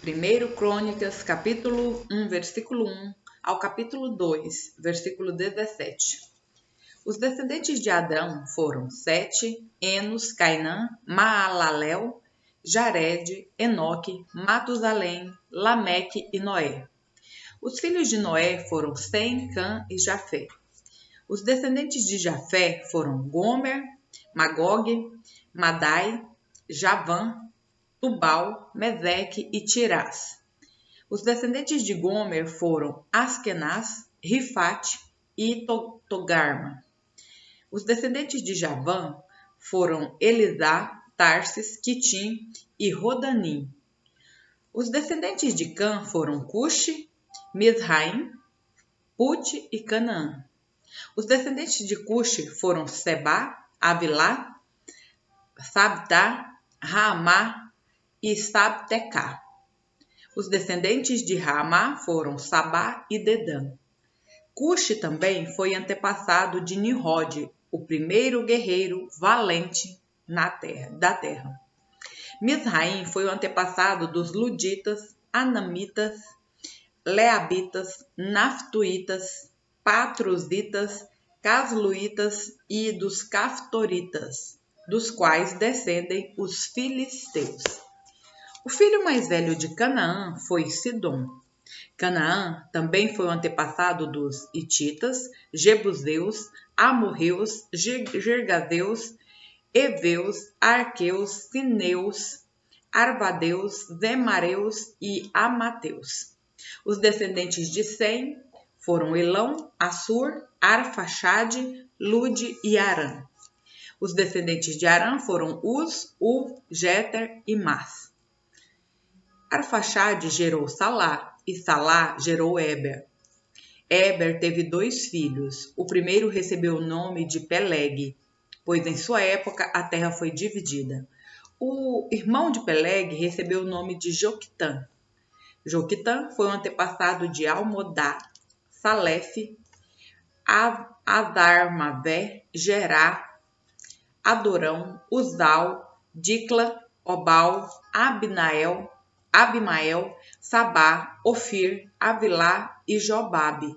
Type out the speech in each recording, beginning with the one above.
1 Crônicas, capítulo 1, versículo 1 ao capítulo 2, versículo 17. Os descendentes de Adão foram Sete, Enos, Cainã, Maalalel, Jared, Enoque, Matusalém, Lameque e Noé. Os filhos de Noé foram Sem, Cã e Jafé. Os descendentes de Jafé foram Gomer, Magog, Madai, Javã, Tubal, Meseque e Tirás. Os descendentes de Gomer foram Askenaz, Rifate e Togarma. Os descendentes de Javã foram Elisá, Tarsis, Quitim e Rodanim. Os descendentes de Cã foram Cuxi, Misraim, Put e Canaã. Os descendentes de Cuxi foram Sebá, Avilá, Sabtá, Raamá e Sabtecá. Os descendentes de Raamá foram Sabá e Dedã. Cuxi também foi antepassado de Nimrod, o primeiro guerreiro valente da terra. Misraim foi o antepassado dos Luditas, Anamitas, Leabitas, Naftuítas, Patrusitas, Casluítas e dos Caftoritas, dos quais descendem os filisteus. O filho mais velho de Canaã foi Sidom. Canaã também foi o antepassado dos Hititas, Jebuseus, Amorreus, Gergazeus, Eveus, Arqueus, Sineus, Arvadeus, Zemareus e Amateus. Os descendentes de Sem foram Elão, Assur, Arfaxade, Lude e Arã. Os descendentes de Arã foram Uz, Jeter e Mas. Arfaxade gerou Salá, e Salá gerou Eber. Eber teve 2 filhos. O primeiro recebeu o nome de Peleg, pois em sua época a terra foi dividida. O irmão de Peleg recebeu o nome de Joquitã. Joquitã foi o antepassado de Almodá, Salefe, Adarmavé, Gerá, Adorão, Uzal, Dicla, Obal, Abimael, Sabá, Ofir, Avilá e Jobabe.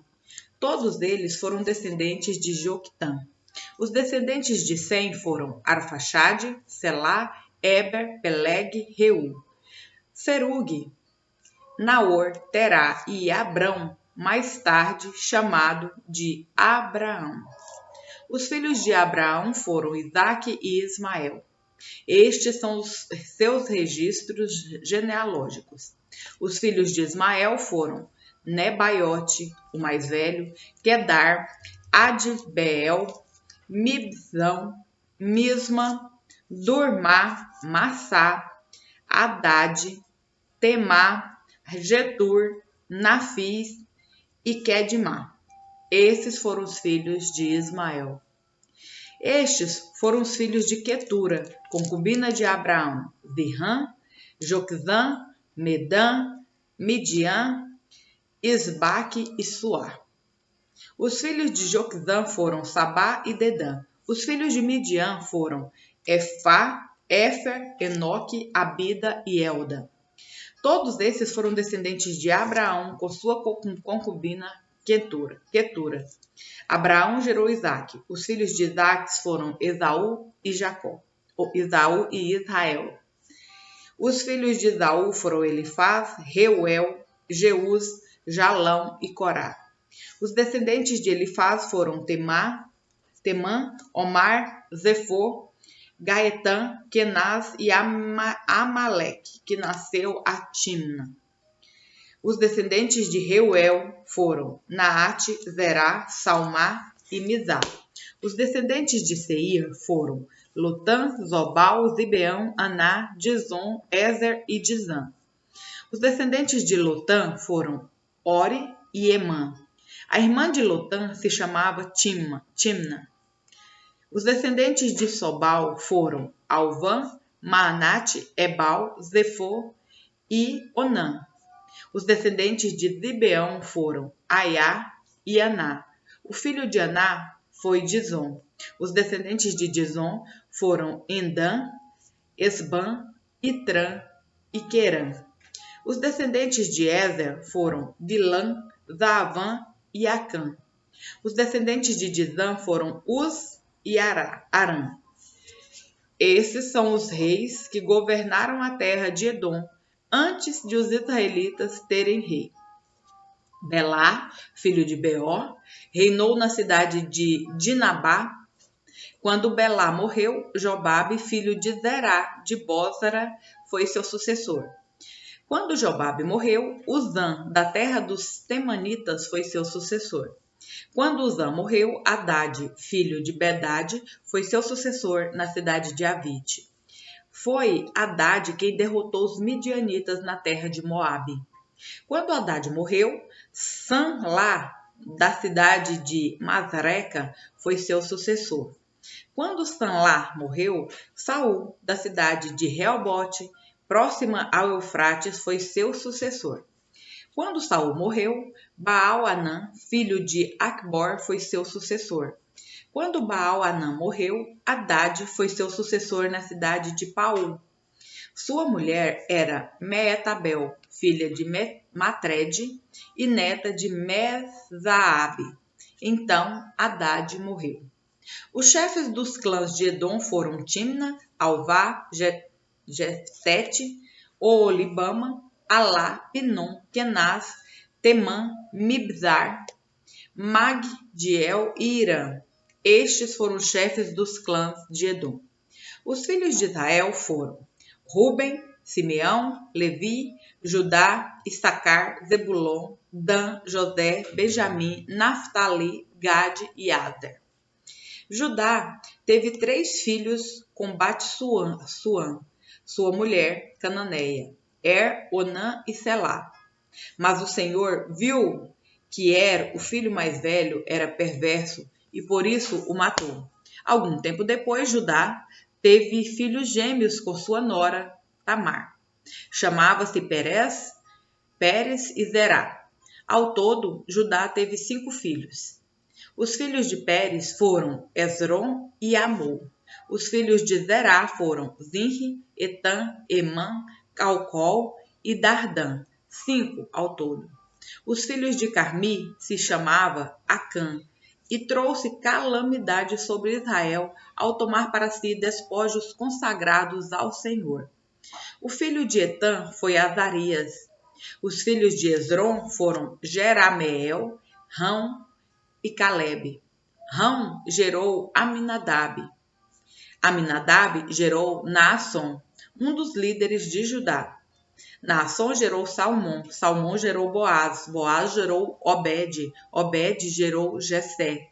Todos eles foram descendentes de Joquitã. Os descendentes de Sem foram Arfaxade, Selá, Eber, Peleg, Reu, Serug, Naor, Terá e Abrão, mais tarde chamado de Abraão. Os filhos de Abraão foram Isaque e Ismael. Estes são os seus registros genealógicos. Os filhos de Ismael foram Nebaiote, o mais velho, Quedar, Adbeel, Mibzão, Misma, Durmá, Massá, Haddad, Temá, Getur, Nafis e Quedmá. Esses foram os filhos de Ismael. Estes foram os filhos de Quetura, concubina de Abraão, Zirrã, Joquizã, Medã, Midian, Isbaque e Suá. Os filhos de Joquizã foram Sabá e Dedã. Os filhos de Midian foram Efá, Éfer, Enoque, Abida e Elda. Todos esses foram descendentes de Abraão com sua concubina Quetura. Abraão gerou Isaque. Os filhos de Isaque foram Esaú e Jacó, ou Esaú e Israel. Os filhos de Esaú foram Elifaz, Reuel, Jeús, Jalão e Corá. Os descendentes de Elifaz foram Temã, Omar, Zefor, Gaetã, Kenaz e Amaleque, que nasceu a Timna. Os descendentes de Reuel foram Naate, Zerá, Salmá e Mizá. Os descendentes de Seir foram Lotã, Zobal, Zibeão, Aná, Dizon, Ezer e Dizã. Os descendentes de Lotã foram Ori e Emã. A irmã de Lotã se chamava Timna. Os descendentes de Sobal foram Alvã, Maanate, Ebal, Zefor e Onã. Os descendentes de Zibeão foram Aiá e Aná. O filho de Aná foi Dizon. Os descendentes de Dizon foram Endã, Esbã, Itrã e Querã. Os descendentes de Ezer foram Bilã, Zaavã e Acã. Os descendentes de Dizã foram Uz e Arã. Esses são os reis que governaram a terra de Edom antes de os israelitas terem rei. Belá, filho de Beor, reinou na cidade de Dinabá. Quando Belá morreu, Jobabe, filho de Zerá, de Bósara, foi seu sucessor. Quando Jobabe morreu, Uzã, da terra dos Temanitas, foi seu sucessor. Quando Uzã morreu, Hadade, filho de Bedade, foi seu sucessor na cidade de Avite. Foi Hadade quem derrotou os midianitas na terra de Moabe. Quando Hadade morreu, Sanlá, da cidade de Masreca, foi seu sucessor. Quando Sanlá morreu, Saul, da cidade de Reobote, próxima ao Eufrates, foi seu sucessor. Quando Saul morreu, Baal-Hanã, filho de Acbor, foi seu sucessor. Quando Baal-Hanã morreu, Hadade foi seu sucessor na cidade de Paú. Sua mulher era Meetabel, filha de Matred e neta de Mezaabe. Então Hadade morreu. Os chefes dos clãs de Edom foram Timna, Alvá, Jefsete, Oolibama, Alá, Pinom, Kenaz, Temã, Mibzar, Magdiel e Irã. Estes foram os chefes dos clãs de Edom. Os filhos de Israel foram Ruben, Simeão, Levi, Judá, Issacar, Zebulon, Dan, José, Benjamim, Naftali, Gade e Aser. Judá teve 3 filhos com Bat-Suã, sua mulher cananeia, Onã e Selá. Mas o Senhor viu que o filho mais velho era perverso e por isso o matou. Algum tempo depois, Judá teve filhos gêmeos com sua nora, Tamar. Chamava-se Pérez e Zerá. Ao todo, Judá teve 5 filhos. Os filhos de Pérez foram Esrom e Amor. Os filhos de Zerá foram Zinri, Etan, Emã, Calcol e Dardã, 5 ao todo. Os filhos de Carmi se chamava Acã, e trouxe calamidade sobre Israel ao tomar para si despojos consagrados ao Senhor. O filho de Etan foi Azarias. Os filhos de Esrom foram Jerameel, Rão e Calebe. Rão gerou Aminadab. Aminadab gerou Naasson, um dos líderes de Judá. Naasson gerou Salmão. Salmão gerou Boaz. Boaz gerou Obed. Obed gerou Jessé.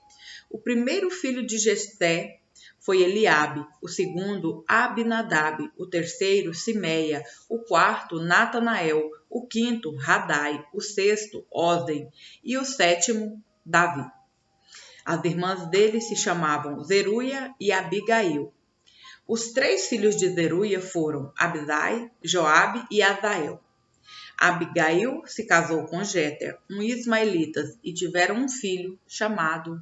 O primeiro filho de Jessé foi Eliabe, o segundo Abinadab, o terceiro Simeia, o quarto Natanael, o quinto Radai, o sexto Ozen e o sétimo Davi. As irmãs dele se chamavam Zeruia e Abigail. Os 3 filhos de Zeruia foram Abisai, Joabe e Azael. Abigail se casou com Jéter, um ismaelita, e tiveram um filho chamado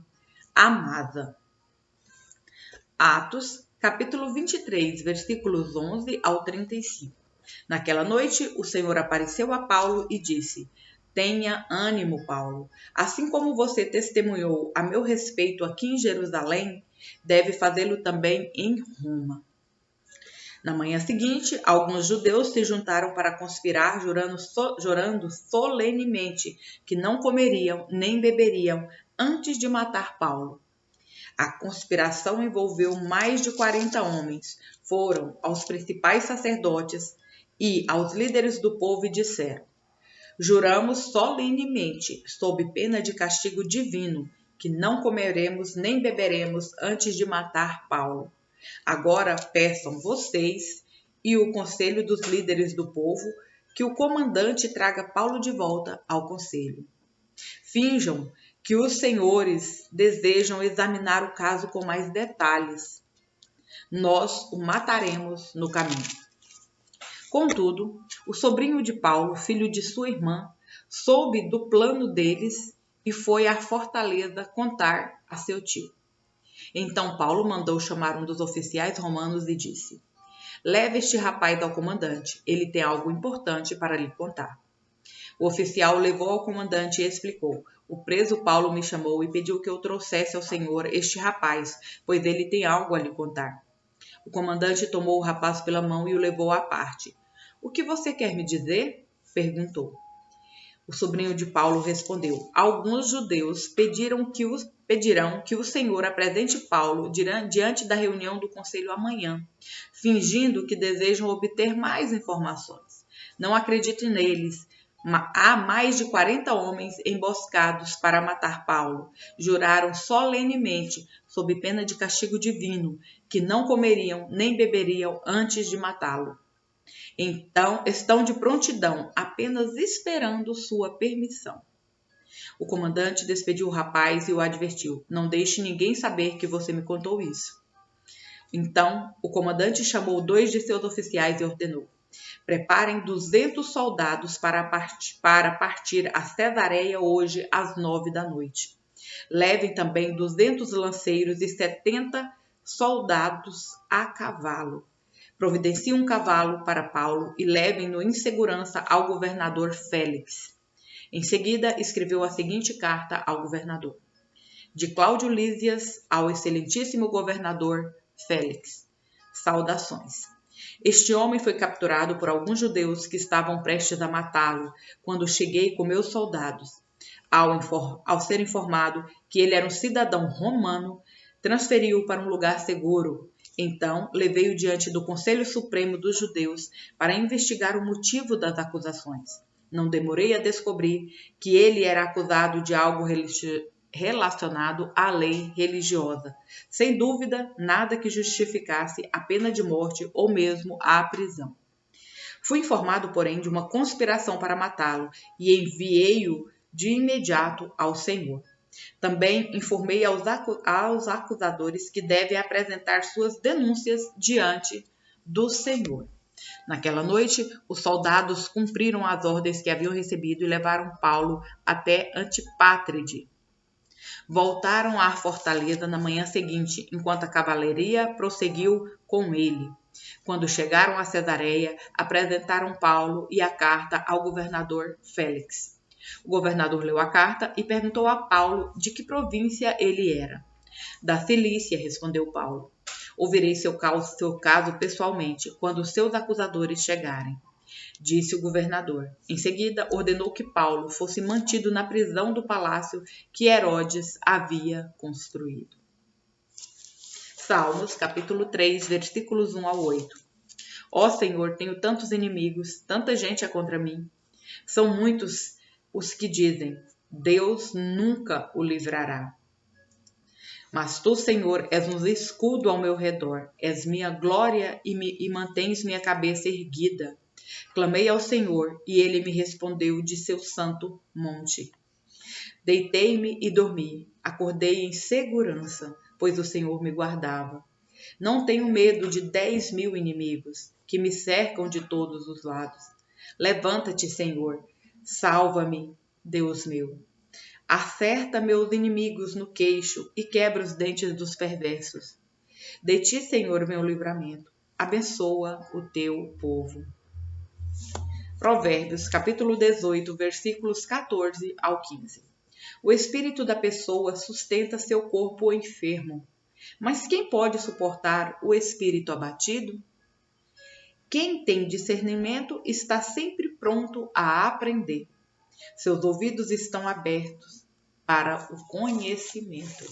Amasa. Atos, capítulo 23, versículos 11 ao 35. Naquela noite, o Senhor apareceu a Paulo e disse: Tenha ânimo, Paulo. Assim como você testemunhou a meu respeito aqui em Jerusalém, deve fazê-lo também em Roma. Na manhã seguinte, alguns judeus se juntaram para conspirar, jurando solenemente que não comeriam nem beberiam antes de matar Paulo. A conspiração envolveu mais de 40 homens. Foram aos principais sacerdotes e aos líderes do povo e disseram: Juramos solenemente, sob pena de castigo divino, que não comeremos nem beberemos antes de matar Paulo. Agora peçam vocês e o conselho dos líderes do povo que o comandante traga Paulo de volta ao conselho. Finjam que os senhores desejam examinar o caso com mais detalhes. Nós o mataremos no caminho. Contudo, o sobrinho de Paulo, filho de sua irmã, soube do plano deles e foi à fortaleza contar a seu tio. Então Paulo mandou chamar um dos oficiais romanos e disse: Leve este rapaz ao comandante. Ele tem algo importante para lhe contar. O oficial levou ao comandante e explicou: o preso Paulo me chamou e pediu que eu trouxesse ao senhor este rapaz, pois ele tem algo a lhe contar. O comandante tomou o rapaz pela mão e o levou à parte. O que você quer me dizer? Perguntou. O sobrinho de Paulo respondeu: alguns judeus pedirão que o Senhor apresente Paulo diante da reunião do conselho amanhã, fingindo que desejam obter mais informações. Não acredite neles. Há mais de 40 homens emboscados para matar Paulo. Juraram solenemente, sob pena de castigo divino, que não comeriam nem beberiam antes de matá-lo. Então, estão de prontidão, apenas esperando sua permissão. O comandante despediu o rapaz e o advertiu: não deixe ninguém saber que você me contou isso. Então, o comandante chamou 2 de seus oficiais e ordenou: preparem 200 soldados para partir a Cesareia hoje às 9 da noite. Levem também 200 lanceiros e 70 soldados a cavalo. Providenciem um cavalo para Paulo e levem-no em segurança ao governador Félix. Em seguida, escreveu a seguinte carta ao governador: de Cláudio Lísias ao excelentíssimo governador Félix. Saudações. Este homem foi capturado por alguns judeus que estavam prestes a matá-lo quando cheguei com meus soldados. Ao ser informado que ele era um cidadão romano, transferi-o para um lugar seguro. Então, levei-o diante do Conselho Supremo dos Judeus para investigar o motivo das acusações. Não demorei a descobrir que ele era acusado de algo relacionado à lei religiosa. Sem dúvida, nada que justificasse a pena de morte ou mesmo a prisão. Fui informado, porém, de uma conspiração para matá-lo e enviei-o de imediato ao Senhor. Também informei aos acusadores que devem apresentar suas denúncias diante do Senhor. Naquela noite, os soldados cumpriram as ordens que haviam recebido e levaram Paulo até Antipátride. Voltaram à fortaleza na manhã seguinte, enquanto a cavalaria prosseguiu com ele. Quando chegaram a Cesareia, apresentaram Paulo e a carta ao governador Félix. O governador leu a carta e perguntou a Paulo de que província ele era. Da Cilícia, respondeu Paulo. Ouvirei seu caso pessoalmente, quando seus acusadores chegarem, disse o governador. Em seguida, ordenou que Paulo fosse mantido na prisão do palácio que Herodes havia construído. Salmos, capítulo 3, versículos 1 ao 8. Ó Senhor, tenho tantos inimigos, tanta gente é contra mim. São muitos os que dizem: Deus nunca o livrará. Mas tu, Senhor, és um escudo ao meu redor, és minha glória e mantens minha cabeça erguida. Clamei ao Senhor, e ele me respondeu de seu santo monte. Deitei-me e dormi, acordei em segurança, pois o Senhor me guardava. Não tenho medo de 10.000 inimigos, que me cercam de todos os lados. Levanta-te, Senhor, salva-me, Deus meu. Acerta meus inimigos no queixo e quebra os dentes dos perversos. De ti, Senhor, meu livramento. Abençoa o teu povo. Provérbios, capítulo 18, versículos 14 ao 15. O espírito da pessoa sustenta seu corpo enfermo, mas quem pode suportar o espírito abatido? Quem tem discernimento está sempre pronto a aprender. Seus ouvidos estão abertos para o conhecimento.